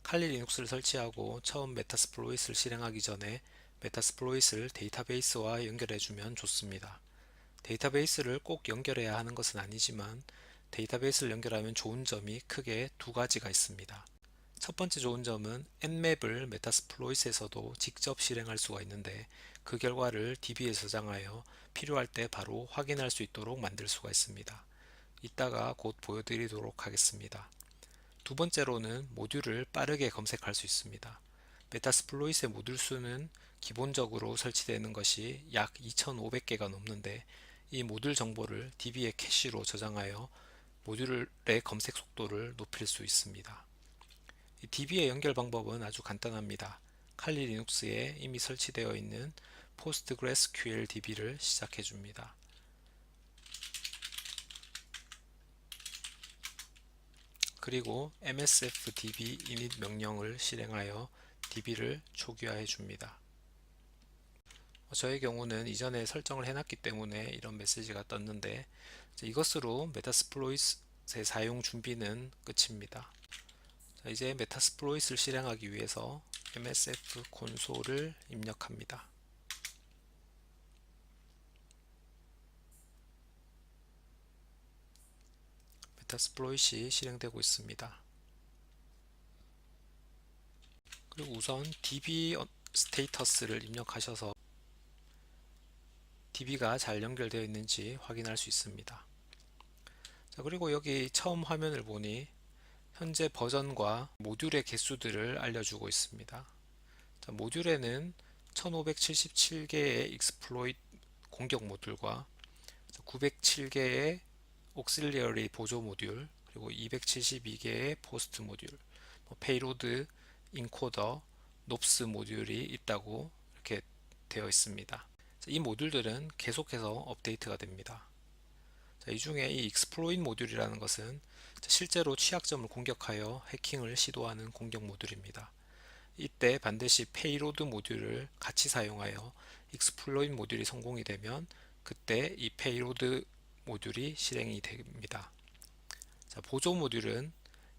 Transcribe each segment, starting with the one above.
칼리 리눅스를 설치하고 처음 메타스플로잇을 실행하기 전에 메타스플로잇을 데이터베이스와 연결해주면 좋습니다. 데이터베이스를 꼭 연결해야 하는 것은 아니지만 데이터베이스를 연결하면 좋은 점이 크게 두 가지가 있습니다. 첫 번째 좋은 점은 nmap을 메타스플로잇에서도 직접 실행할 수가 있는데 그 결과를 DB에 저장하여 필요할 때 바로 확인할 수 있도록 만들 수가 있습니다. 이따가 곧 보여드리도록 하겠습니다. 두 번째로는 모듈을 빠르게 검색할 수 있습니다. 메타스플로잇의 모듈 수는 기본적으로 설치되는 것이 약 2500개가 넘는데 이 모듈 정보를 DB의 캐시로 저장하여 모듈의 검색 속도를 높일 수 있습니다. DB의 연결 방법은 아주 간단합니다. 칼리 리눅스에 이미 설치되어 있는 PostgreSQL DB를 시작해 줍니다. 그리고 msfdb init 명령을 실행하여 DB를 초기화해 줍니다. 저의 경우는 이전에 설정을 해놨기 때문에 이런 메시지가 떴는데 이것으로 메타스플로잇의 사용 준비는 끝입니다. 이제 메타스플로잇을 실행하기 위해서 msf 콘솔을 입력합니다. 메타스플로잇이 실행되고 있습니다. 그리고 우선 db 스테이터스를 입력하셔서 DB가 잘 연결되어 있는지 확인할 수 있습니다. 자, 그리고 여기 처음 화면을 보니 현재 버전과 모듈의 개수들을 알려주고 있습니다. 자, 모듈에는 1577개의 익스플로이트 공격 모듈과 907개의 옥실리어리 보조 모듈, 그리고 272개의 포스트 모듈, 페이로드, 인코더, 노프스 모듈이 있다고 이렇게 되어 있습니다. 이 모듈들은 계속해서 업데이트가 됩니다. 이 중에 이 익스플로잇 모듈이라는 것은 실제로 취약점을 공격하여 해킹을 시도하는 공격 모듈입니다. 이때 반드시 페이로드 모듈을 같이 사용하여 익스플로잇 모듈이 성공이 되면 그때 이 페이로드 모듈이 실행이 됩니다. 보조 모듈은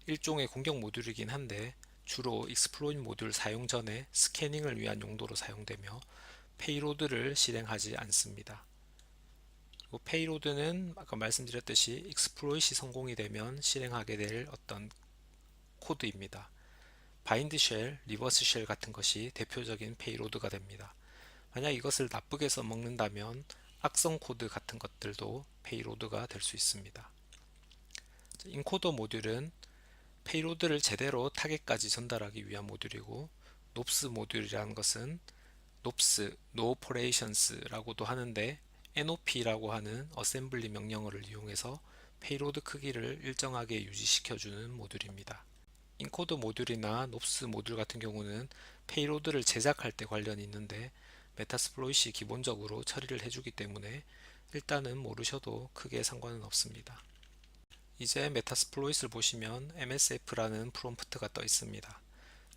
일종의 공격 모듈이긴 한데 주로 익스플로잇 모듈 사용 전에 스캐닝을 위한 용도로 사용되며 페이로드를 실행하지 않습니다. 그리고 페이로드는 아까 말씀드렸듯이 익스플로잇이 성공이 되면 실행하게 될 어떤 코드입니다. 바인드 쉘, 리버스 쉘 같은 것이 대표적인 페이로드가 됩니다. 만약 이것을 나쁘게 써먹는다면 악성 코드 같은 것들도 페이로드가 될 수 있습니다. 인코더 모듈은 페이로드를 제대로 타겟까지 전달하기 위한 모듈이고, 노프스 모듈이라는 것은 노프스, No Operations라고도 하는데 NOP라고 하는 어셈블리 명령어를 이용해서 페이로드 크기를 일정하게 유지시켜주는 모듈입니다. 인코더 모듈이나 노프스 모듈 같은 경우는 페이로드를 제작할 때 관련이 있는데 메타스플로잇이 기본적으로 처리를 해주기 때문에 일단은 모르셔도 크게 상관은 없습니다. 이제 메타스플로잇을 보시면 msf라는 프롬프트가 떠 있습니다.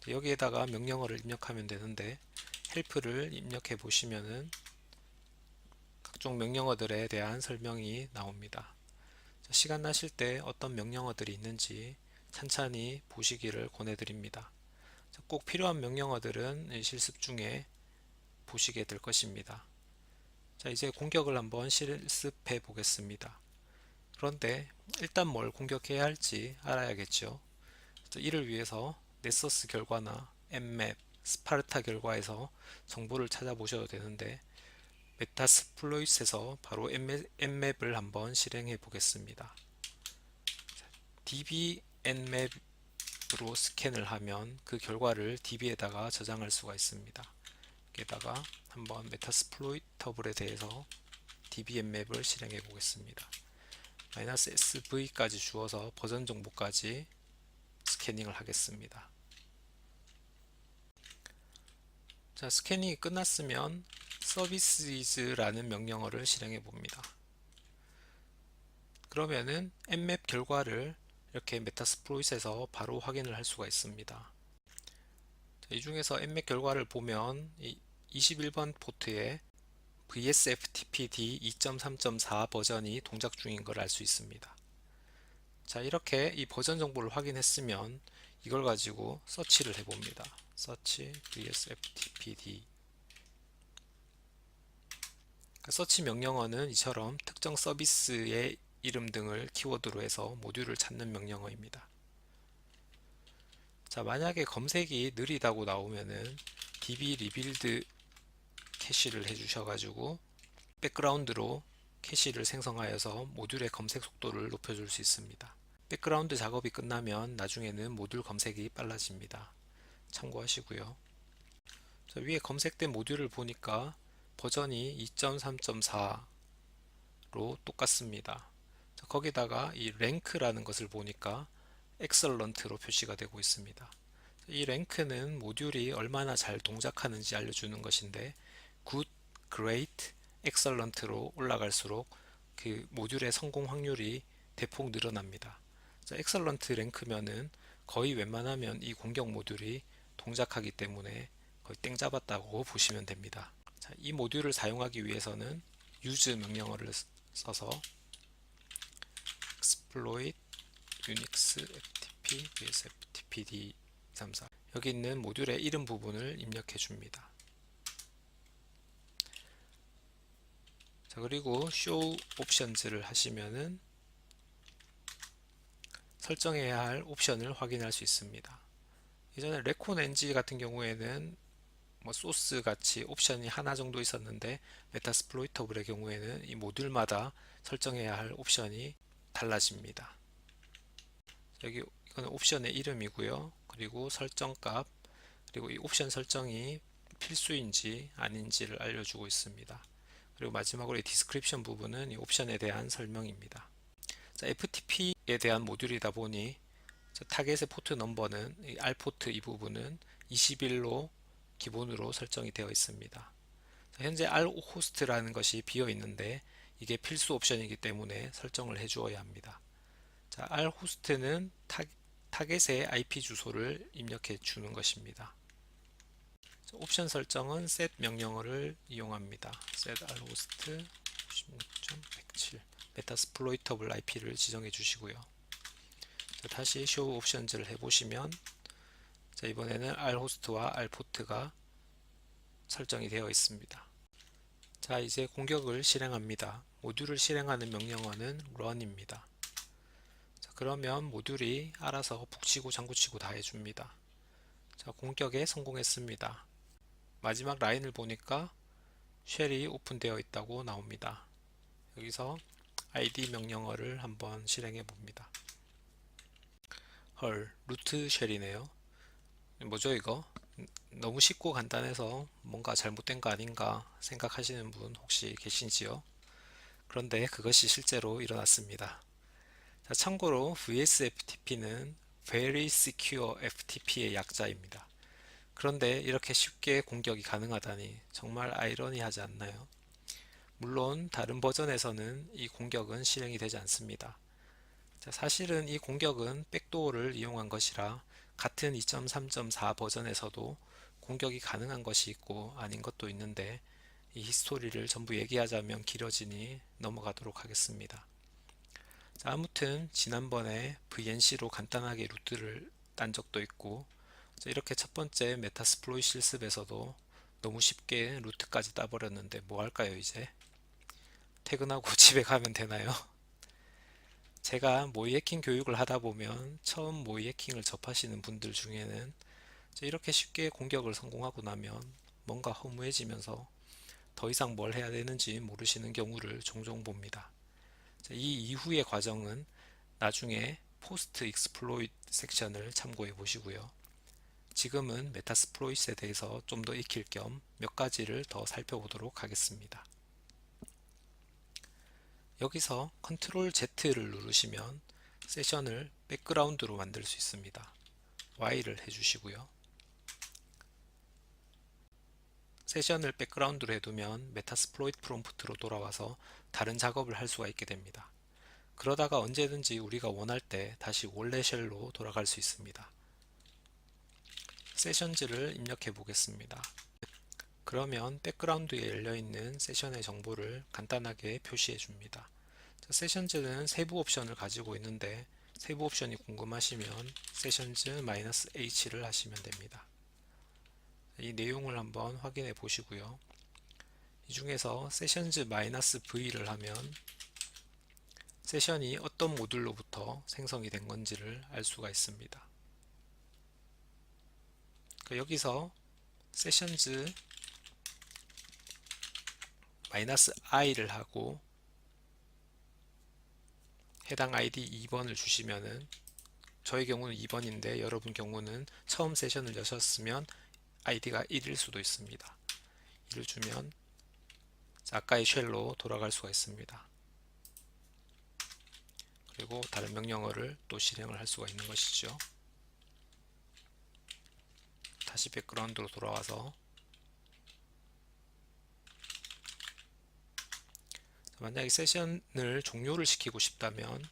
여기에다가 명령어를 입력하면 되는데 help를 입력해 보시면은 각종 명령어들에 대한 설명이 나옵니다. 시간 나실 때 어떤 명령어들이 있는지 찬찬히 보시기를 권해드립니다. 꼭 필요한 명령어들은 실습 중에 보시게 될 것입니다. 자, 이제 공격을 한번 실습해 보겠습니다. 그런데 일단 뭘 공격해야 할지 알아야겠죠. 이를 위해서 넷서스 결과나 nmap, 스파르타 결과에서 정보를 찾아보셔도 되는데 메타스플로잇에서 바로 nmap을 한번 실행해 보겠습니다. db nmap으로 스캔을 하면 그 결과를 db에다가 저장할 수가 있습니다. 여기에다가 한번 메타스플로잇 터블에 대해서 db nmap을 실행해 보겠습니다. -sv까지 주어서 버전 정보까지 스캐닝을 하겠습니다. 자, 스캐닝이 끝났으면 services라는 명령어를 실행해 봅니다. 그러면은 nmap 결과를 이렇게 메타스플로잇에서 바로 확인을 할 수가 있습니다. 자, 이 중에서 nmap 결과를 보면 21번 포트에 VSFTPD 2.3.4 버전이 동작 중인 걸 알 수 있습니다. 자, 이렇게 이 버전 정보를 확인했으면 이걸 가지고 서치를 해봅니다. 서치 vs ftpd. 서치 명령어는 이처럼 특정 서비스의 이름 등을 키워드로 해서 모듈을 찾는 명령어입니다. 자, 만약에 검색이 느리다고 나오면은 db rebuild 캐시를 해주셔가지고 백그라운드로 캐시를 생성하여서 모듈의 검색 속도를 높여줄 수 있습니다. 백그라운드 작업이 끝나면 나중에는 모듈 검색이 빨라집니다. 참고하시고요. 자, 위에 검색된 모듈을 보니까 버전이 2.3.4로 똑같습니다. 자, 거기다가 이 랭크라는 것을 보니까 excellent로 표시가 되고 있습니다. 이 랭크는 모듈이 얼마나 잘 동작하는지 알려주는 것인데 good, great, excellent로 올라갈수록 그 모듈의 성공 확률이 대폭 늘어납니다. 자, excellent 랭크면은 거의 웬만하면 이 공격 모듈이 동작하기 때문에 거의 땡 잡았다고 보시면 됩니다. 자, 이 모듈을 사용하기 위해서는 use 명령어를 써서 exploit unix ftp vs ftpd 234 여기 있는 모듈의 이름 부분을 입력해 줍니다. 자, 그리고 show options를 하시면은 설정해야 할 옵션을 확인할 수 있습니다. 예전에 레콘NG 같은 경우에는 뭐 소스 같이 옵션이 하나 정도 있었는데 메타스플로이터블의 경우에는 이 모듈마다 설정해야 할 옵션이 달라집니다. 여기 이거는 옵션의 이름이고요. 그리고 설정값, 그리고 이 옵션 설정이 필수인지 아닌지를 알려주고 있습니다. 그리고 마지막으로 이 디스크립션 부분은 이 옵션에 대한 설명입니다. 자, FTP에 대한 모듈이다 보니 타겟의 포트 넘버는 이 R 포트 이 부분은 21로 기본으로 설정이 되어 있습니다. 자, 현재 R 호스트라는 것이 비어 있는데 이게 필수 옵션이기 때문에 설정을 해 주어야 합니다. 자, R 호스트는 타겟의 IP 주소를 입력해 주는 것입니다. 자, 옵션 설정은 set 명령어를 이용합니다. set R host 96.107 메타스플로이터블 IP를 지정해 주시고요. 자, 다시 show options를 해보시면 자, 이번에는 R 호스트와 R 포트가 설정이 되어 있습니다. 자, 이제 공격을 실행합니다. 모듈을 실행하는 명령어는 run입니다. 자, 그러면 모듈이 알아서 북치고 장구치고 다 해줍니다. 자, 공격에 성공했습니다. 마지막 라인을 보니까 쉘이 오픈되어 있다고 나옵니다. 여기서 id 명령어를 한번 실행해 봅니다. 헐, 루트 쉘이네요. 뭐죠 이거? 너무 쉽고 간단해서 뭔가 잘못된 거 아닌가 생각하시는 분 혹시 계신지요? 그런데 그것이 실제로 일어났습니다. 자, 참고로 VSFTP는 Very Secure FTP의 약자입니다. 그런데 이렇게 쉽게 공격이 가능하다니 정말 아이러니하지 않나요? 물론 다른 버전에서는 이 공격은 실행이 되지 않습니다. 자, 사실은 이 공격은 백도어를 이용한 것이라 같은 2.3.4 버전에서도 공격이 가능한 것이 있고 아닌 것도 있는데 이 히스토리를 전부 얘기하자면 길어지니 넘어가도록 하겠습니다. 자, 아무튼 지난번에 VNC로 간단하게 루트를 딴 적도 있고 자, 이렇게 첫 번째 메타스플로잇 실습에서도 너무 쉽게 루트까지 따버렸는데 뭐 할까요 이제? 퇴근하고 집에 가면 되나요? 제가 모의 해킹 교육을 하다 보면 처음 모의 해킹을 접하시는 분들 중에는 이렇게 쉽게 공격을 성공하고 나면 뭔가 허무해지면서 더 이상 뭘 해야 되는지 모르시는 경우를 종종 봅니다. 이 이후의 과정은 나중에 포스트 익스플로이트 섹션을 참고해 보시고요. 지금은 메타스플로잇에 대해서 좀 더 익힐 겸 몇 가지를 더 살펴보도록 하겠습니다. 여기서 컨트롤 Z를 누르시면 세션을 백그라운드로 만들 수 있습니다. Y를 해주시고요. 세션을 백그라운드로 해두면 메타스플로이트 프롬프트로 돌아와서 다른 작업을 할 수가 있게 됩니다. 그러다가 언제든지 우리가 원할 때 다시 원래 쉘로 돌아갈 수 있습니다. 세션즈를 입력해 보겠습니다. 그러면 백그라운드에 열려있는 세션의 정보를 간단하게 표시해 줍니다. 세션즈는 세부 옵션을 가지고 있는데 세부 옵션이 궁금하시면 sessions-h를 하시면 됩니다. 이 내용을 한번 확인해 보시고요. 이 중에서 sessions-v를 하면 세션이 어떤 모듈로부터 생성이 된 건지를 알 수가 있습니다. 여기서 sessions-i를 하고 해당 아이디 2번을 주시면은, 저의 경우는 2번인데 여러분 경우는 처음 세션을 여셨으면 아이디가 1일 수도 있습니다. 이를 주면 아까의 쉘로 돌아갈 수가 있습니다. 그리고 다른 명령어를 또 실행을 할 수가 있는 것이죠. 다시 백그라운드로 돌아와서 만약에 세션을 종료를 시키고 싶다면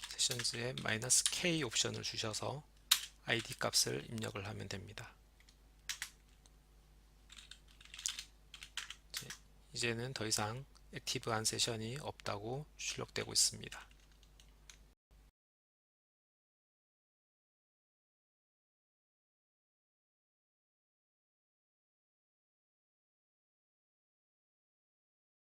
세션즈에 -k 옵션을 주셔서 id 값을 입력을 하면 됩니다. 이제는 더 이상 액티브한 세션이 없다고 출력되고 있습니다.